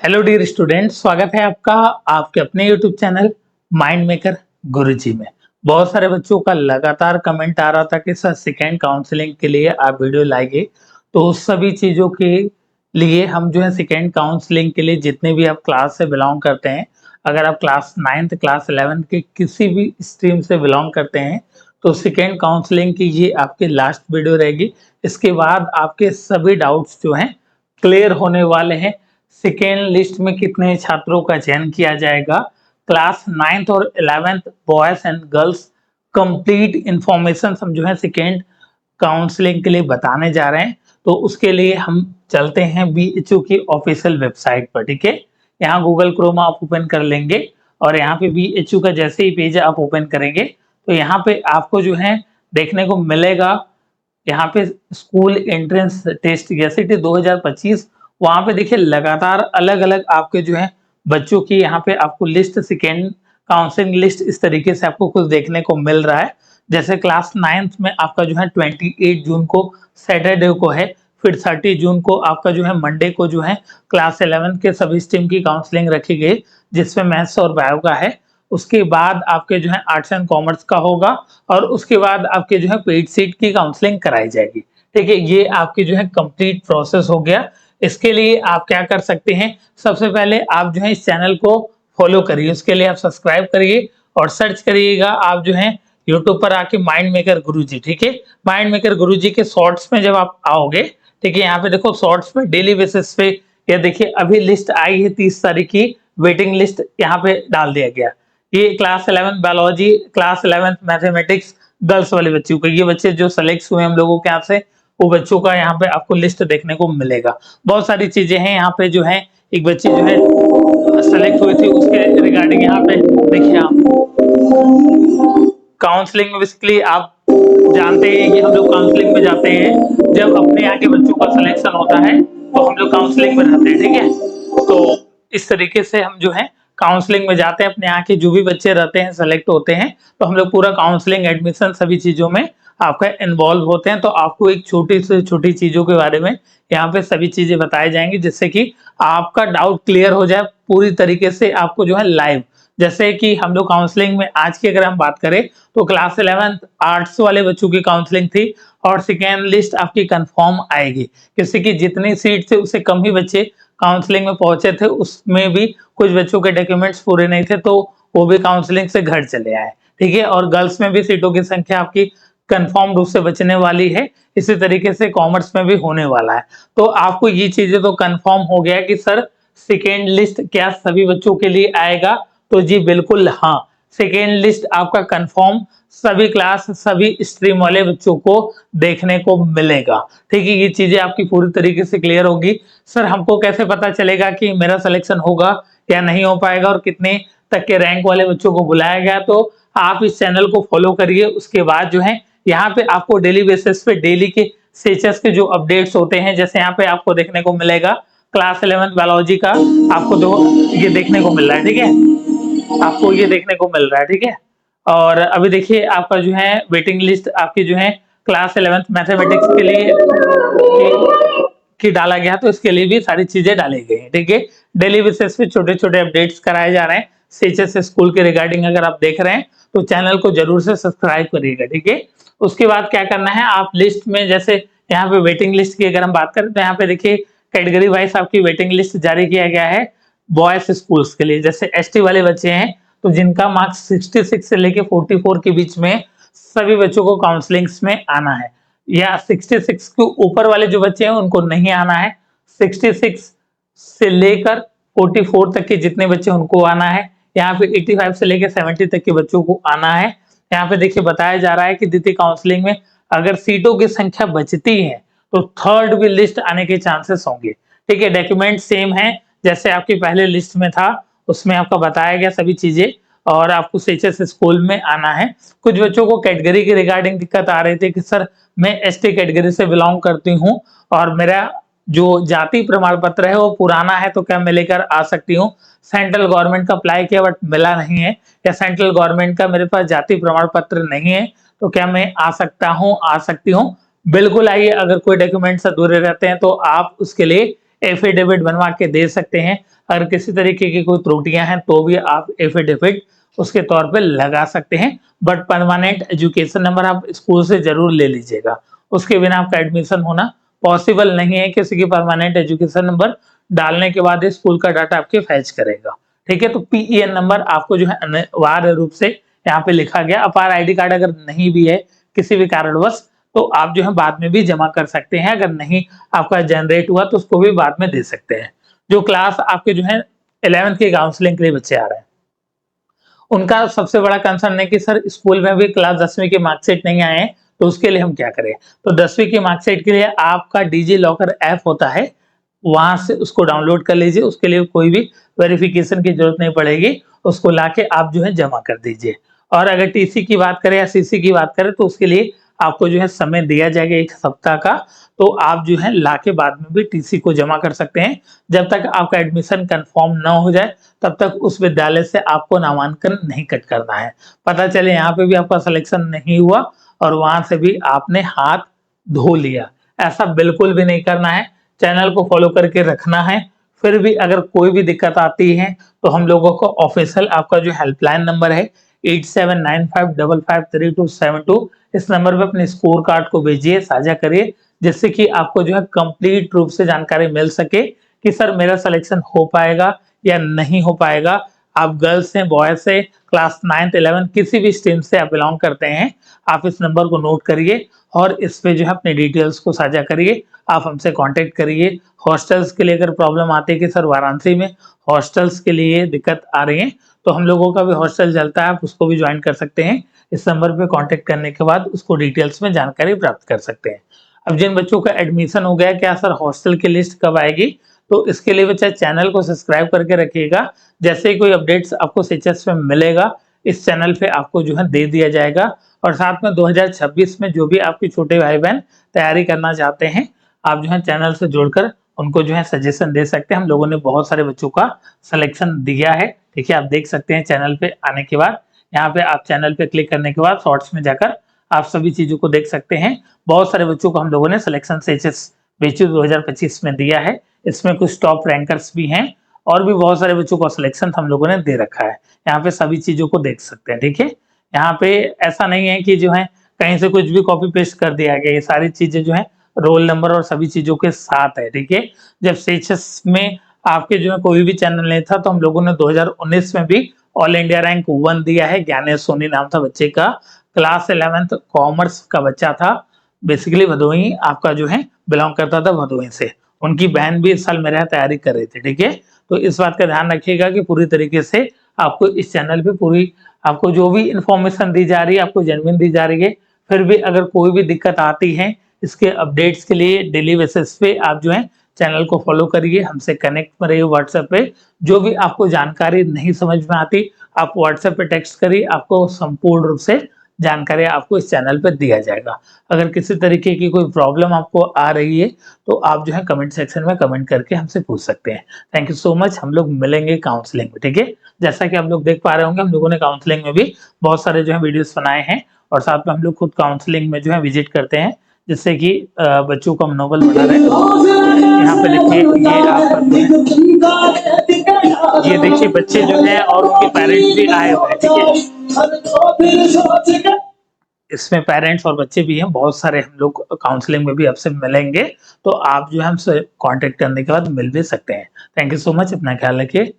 Hello dear student, स्वागत है आपका आपके अपने यूट्यूब चैनल माइंड मेकर गुरुजी में। बहुत सारे बच्चों का लगातार कमेंट आ रहा था कि सर सेकेंड काउंसलिंग के लिए आप वीडियो लाइए। तो उस सभी चीज़ों के लिए हम जो है सेकेंड काउंसलिंग के लिए जितने भी आप क्लास से बिलोंग करते हैं, अगर आप क्लास 9th क्लास 11th के किसी भी स्ट्रीम से बिलोंग करते हैं तो सेकेंड काउंसलिंग की ये आपकी लास्ट वीडियो रहेगी। इसके बाद आपके सभी डाउट्स जो हैं क्लियर होने वाले हैं। सेकेंड लिस्ट में कितने छात्रों का चयन किया जाएगा, क्लास 9th और 11th boys and girls complete information हम जो है सेकेंड काउंसलिंग के लिए बताने जा रहे हैं। तो उसके लिए हम चलते हैं बीएचयू की ऑफिशियल वेबसाइट पर। ठीक है, यहाँ गूगल क्रोम आप ओपन कर लेंगे और यहाँ पे बीएचयू का जैसे ही पेज आप ओपन करेंगे तो यहाँ पे आपको जो है देखने को मिलेगा, यहाँ पे स्कूल एंट्रेंस टेस्ट गैसेट 2025। वहां पे देखिए लगातार अलग अलग आपके जो है बच्चों की यहाँ पे आपको लिस्ट, सेकेंड काउंसलिंग लिस्ट इस तरीके से आपको कुछ देखने को मिल रहा है। जैसे क्लास 9th में आपका जो है 28 जून को सैटरडे को है, फिर 30 जून को आपका जो है मंडे को जो है क्लास 11 के सभी स्ट्रीम की काउंसलिंग रखी गई, जिसमें मैथ्स और बायो का है। उसके बाद आपके जो है आर्ट्स एंड कॉमर्स का होगा और उसके बाद आपके जो है पेड सीट की काउंसलिंग कराई जाएगी। ठीक है, ये आपकी जो है कंप्लीट प्रोसेस हो गया। इसके लिए आप क्या कर सकते हैं, सबसे पहले आप जो है इस चैनल को फॉलो करिए, उसके लिए आप सब्सक्राइब करिए और सर्च करिएगा आप जो है यूट्यूब पर आके माइंड मेकर गुरुजी। ठीक है, माइंड मेकर गुरुजी के शॉर्ट्स में जब आप आओगे, ठीक है, यहाँ पे देखो शॉर्ट्स में डेली बेसिस पे ये देखिए अभी लिस्ट आई है 30 तारीख की, वेटिंग लिस्ट यहाँ पे डाल दिया गया। ये class 11 biology, class 11 mathematics girls वाले बच्चों को, ये बच्चे जो सेलेक्ट हुए हम लोगों के यहाँ से, वो बच्चों का यहाँ पे आपको लिस्ट देखने को मिलेगा। बहुत सारी चीजें हैं यहाँ पे जो है, एक बच्ची जो है सेलेक्ट हुई थी उसके रिगार्डिंग यहाँ पे देखिए आप काउंसलिंग में बेसिकली आप जानते हैं कि हम लोग काउंसलिंग में जाते हैं जब अपने यहाँ के बच्चों का सिलेक्शन होता है तो हम लोग काउंसलिंग में रहते हैं। ठीक है, तो इस तरीके से हम जो है काउंसलिंग में जाते हैं, अपने यहाँ के जो भी बच्चे रहते हैं सेलेक्ट होते हैं तो हम लोग पूरा काउंसलिंग एडमिशन सभी चीजों में आपका इन्वॉल्व होते हैं। तो आपको एक छोटी से छोटी चीजों के बारे में यहाँ पे सभी चीजें बताई जाएंगी जिससे कि आपका डाउट क्लियर हो जाए पूरी तरीके से, आपको जो है लाइव। जैसे कि हम लोग काउंसलिंग में आज की अगर हम बात करें तो क्लास 11 आर्ट्स वाले बच्चों की काउंसलिंग थी और सेकेंड लिस्ट आपकी कंफर्म आएगी, किसी की जितनी सीट थे उससे कम ही बच्चे काउंसलिंग में पहुंचे थे, उसमें भी कुछ बच्चों के डॉक्यूमेंट्स पूरे नहीं थे तो वो भी काउंसलिंग से घर चले आए। ठीक है, और गर्ल्स में भी सीटों की संख्या आपकी कंफर्म रूप से बचने वाली है, इसी तरीके से कॉमर्स में भी होने वाला है। तो आपको ये चीजें तो कंफर्म हो गया कि सर सेकेंड लिस्ट क्या सभी बच्चों के लिए आएगा, तो जी बिल्कुल हाँ, सेकेंड लिस्ट आपका कंफर्म सभी क्लास सभी स्ट्रीम वाले बच्चों को देखने को मिलेगा। ठीक है, ये चीजें आपकी पूरी तरीके से क्लियर होगी। सर हमको कैसे पता चलेगा कि मेरा सिलेक्शन होगा या नहीं हो पाएगा और कितने तक के रैंक वाले बच्चों को बुलाया गया, तो आप इस चैनल को फॉलो करिए। उसके बाद जो है यहाँ पे आपको डेली बेसिस पे डेली के सेचेस के जो अपडेट्स होते हैं, जैसे यहाँ पे आपको देखने को मिलेगा क्लास 11 बायोलॉजी का आपको दो ये देखने को मिल रहा है। ठीक है, आपको ये देखने को मिल रहा है। ठीक है, और अभी देखिए आपका जो है वेटिंग लिस्ट आपकी जो है क्लास 11th मैथमेटिक्स के लिए की डाला गया, तो इसके लिए भी सारी चीजें डाली गई हैं। ठीक है, डेली बेसिस पे छोटे छोटे अपडेट्स कराए जा रहे हैं सीएचएस स्कूल के रिगार्डिंग। अगर आप देख रहे हैं तो चैनल को जरूर से सब्सक्राइब करिएगा। ठीक है, उसके बाद क्या करना है, आप लिस्ट में जैसे यहाँ पे वेटिंग लिस्ट की अगर हम बात करें तो यहाँ पे देखिए कैटेगरी वाइज आपकी वेटिंग लिस्ट जारी किया गया है बॉयज स्कूल्स के लिए। जैसे एसटी वाले बच्चे हैं तो जिनका मार्क्स 66 से लेके 44 के बीच में सभी बच्चों को काउंसलिंग्स में आना है, या 66 के ऊपर वाले जो बच्चे हैं उनको नहीं आना है। 66 से लेकर 44 तक के जितने बच्चे उनको आना है, यहाँ पे 85 से लेकर 70 तक के बच्चों को आना है। यहाँ पे देखिए बताया जा रहा है कि द्वितीय काउंसलिंग में अगर सीटों की संख्या बचती है तो थर्ड भी लिस्ट आने के चांसेस होंगे। ठीक है, डॉक्यूमेंट सेम है जैसे आपकी पहले लिस्ट में था, उसमें आपका बताया गया सभी चीजें, और आपको सीएचएस स्कूल में आना है। कुछ बच्चों को कैटेगरी के रिगार्डिंग दिक्कत आ रही थी कि सर मैं एसटी कैटेगरी से बिलोंग करती हूँ और मेरा जो जाति प्रमाण पत्र है वो पुराना है, तो क्या मैं लेकर आ सकती हूँ। सेंट्रल गवर्नमेंट का अप्लाई किया बट मिला नहीं है, या सेंट्रल गवर्नमेंट का मेरे पास जाति प्रमाण पत्र नहीं है, तो क्या मैं आ सकता हूँ, आ सकती हूँ। बिल्कुल आइए, अगर कोई डॉक्यूमेंट्स अधूरे रहते हैं तो आप उसके लिए एफिडेविट बनवा के दे सकते हैं। अगर किसी तरीके की कोई त्रुटियां हैं तो भी आप एफिडेविट उसके तौर पे लगा सकते हैं, बट परमानेंट एजुकेशन नंबर आप स्कूल से जरूर ले लीजिएगा, उसके बिना आपका एडमिशन होना पॉसिबल नहीं है। किसी की परमानेंट एजुकेशन नंबर डालने के बाद स्कूल का डाटा आपके फैच करेगा, ठीक है। तो पीईएन नंबर आपको जो है अनिवार्य रूप से यहाँ पे लिखा गया। अपार आईडी कार्ड अगर नहीं भी है किसी भी कारणवश तो आप जो है बाद में भी जमा कर सकते हैं, अगर नहीं आपका जनरेट हुआ तो उसको भी बाद में दे सकते हैं। जो क्लास आपके जो है 11th के काउंसलिंग के लिए बच्चे आ रहे हैं, उनका सबसे बड़ा कंसर्न है कि सर स्कूल में भी क्लास 10वीं की मार्कशीट नहीं आए हैं, तो उसके लिए हम क्या करें। तो 10वीं की मार्कशीट के लिए आपका डिजी लॉकर ऐप होता है, वहां से उसको डाउनलोड कर लीजिए। उसके लिए कोई भी वेरिफिकेशन की जरूरत नहीं पड़ेगी, उसको लाके आप जो है जमा कर दीजिए। और अगर टीसी की बात करें या सीसी की बात करें तो उसके लिए आपको जो है समय दिया जाएगा 1 सप्ताह का, तो आप जो है लाके बाद में भी टीसी को जमा कर सकते हैं। जब तक आपका एडमिशन कंफर्म ना हो जाए तब तक उस विद्यालय से आपको नामांकन नहीं कट करना है। पता चले यहाँ पे भी आपका सिलेक्शन नहीं हुआ और वहां से भी आपने हाथ धो लिया, ऐसा बिल्कुल भी नहीं करना है। चैनल को फॉलो करके रखना है। फिर भी अगर कोई भी दिक्कत आती है तो हम लोगों को ऑफिशियल आपका जो हेल्पलाइन नंबर है 8795553272, इस नंबर पे अपने स्कोर कार्ड को भेजिए, साझा करिए, जिससे कि आपको जो है कंप्लीट रूप से जानकारी मिल सके कि सर मेरा सिलेक्शन हो पाएगा या नहीं हो पाएगा। आप गर्ल्स हैं, बॉयज हैं, क्लास 9th 11th किसी भी स्ट्रीम से आप बिलोंग करते हैं, आप इस नंबर को नोट करिए और इस पे जो है अपने डिटेल्स को साझा करिए। आप हमसे कांटेक्ट करिए। हॉस्टल्स के लिए अगर प्रॉब्लम आती है कि सर वाराणसी में हॉस्टल्स के लिए दिक्कत आ रही है, तो हम लोगों का भी हॉस्टल चलता है, आप उसको भी ज्वाइन कर सकते हैं। इस नंबर पे कांटेक्ट करने के बाद उसको डिटेल्स में जानकारी प्राप्त कर सकते हैं। अब जिन बच्चों का एडमिशन हो गया, क्या सर हॉस्टल की लिस्ट कब आएगी, तो इसके लिए बच्चा चैनल को सब्सक्राइब करके रखिएगा। जैसे ही कोई अपडेट्स आपको सीएचएस में मिलेगा इस चैनल पे आपको जो है दे दिया जाएगा। और साथ में 2026 में जो भी आपके छोटे भाई बहन तैयारी करना चाहते हैं, आप जो है चैनल से जुड़कर उनको जो है सजेशन दे सकते हैं। हम लोगों ने बहुत सारे बच्चों का सिलेक्शन दिया है, देखिए आप देख सकते हैं। चैनल पे आने के बाद यहाँ पे आप चैनल पे क्लिक करने के बाद शॉर्ट्स में जाकर आप सभी चीजों को देख सकते हैं। बहुत सारे बच्चों को हम लोगों ने सिलेक्शन सीएचएस बीचू 2025 में दिया है। इसमें कुछ टॉप रैंकर्स भी हैं और भी बहुत सारे बच्चों को सिलेक्शन हम लोगों ने दे रखा है। यहाँ पे सभी चीजों को देख सकते हैं, ठीक है। यहाँ पे ऐसा नहीं है कि जो है कहीं से कुछ भी कॉपी पेस्ट कर दिया गया, ये सारी चीजें जो है रोल नंबर और सभी चीजों के साथ है, ठीक है। जब सीएचएस में आपके जो है कोई भी चैनल नहीं था तो हम लोगों ने 2019 में भी ऑल इंडिया रैंक 1 दिया है। ज्ञानेश सोनी नाम था बच्चे का, क्लास 11th कॉमर्स का बच्चा था। बेसिकली भदोही आपका जो है बिलोंग करता था भदोही से। उनकी बहन भी इस साल मेरे यहाँ तैयारी कर रही थी, ठीक है। तो इस बात का ध्यान रखिएगा कि पूरी तरीके से आपको इस चैनल पे पूरी आपको जो भी इंफॉर्मेशन दी जा रही है आपको जेन्युइन दी जा रही है। फिर भी अगर कोई भी दिक्कत आती है इसके अपडेट्स के लिए डेली बेसिस पे आप जो है चैनल को फॉलो करिए, हमसे कनेक्ट में रहिए व्हाट्सएप पे। जो भी आपको जानकारी नहीं समझ में आती आप व्हाट्सएप पे टेक्स्ट करिए, आपको संपूर्ण रूप से जानकारी आपको इस चैनल पर दिया जाएगा। अगर किसी तरीके की कोई प्रॉब्लम आपको आ रही है तो आप जो है कमेंट सेक्शन में कमेंट करके हमसे पूछ सकते हैं। Thank you so much. हम लोग मिलेंगे काउंसलिंग में, ठीक है। जैसा कि आप लोग देख पा रहे होंगे हम लोगों ने काउंसलिंग में भी बहुत सारे जो है वीडियोस बनाए हैं और साथ में हम लोग खुद काउंसलिंग में जो है विजिट करते हैं, जिससे कि बच्चों का मनोबल बना रहे। यहाँ पे देखिए ये देखिए बच्चे जो हैं और उनके पेरेंट्स भी आए हुए हैं, ठीक है। इसमें पेरेंट्स और बच्चे भी हैं, बहुत सारे हम लोग काउंसलिंग में भी आपसे मिलेंगे, तो आप जो है हमसे कांटेक्ट करने के बाद मिल भी सकते हैं। थैंक यू सो मच, अपना ख्याल रखिए।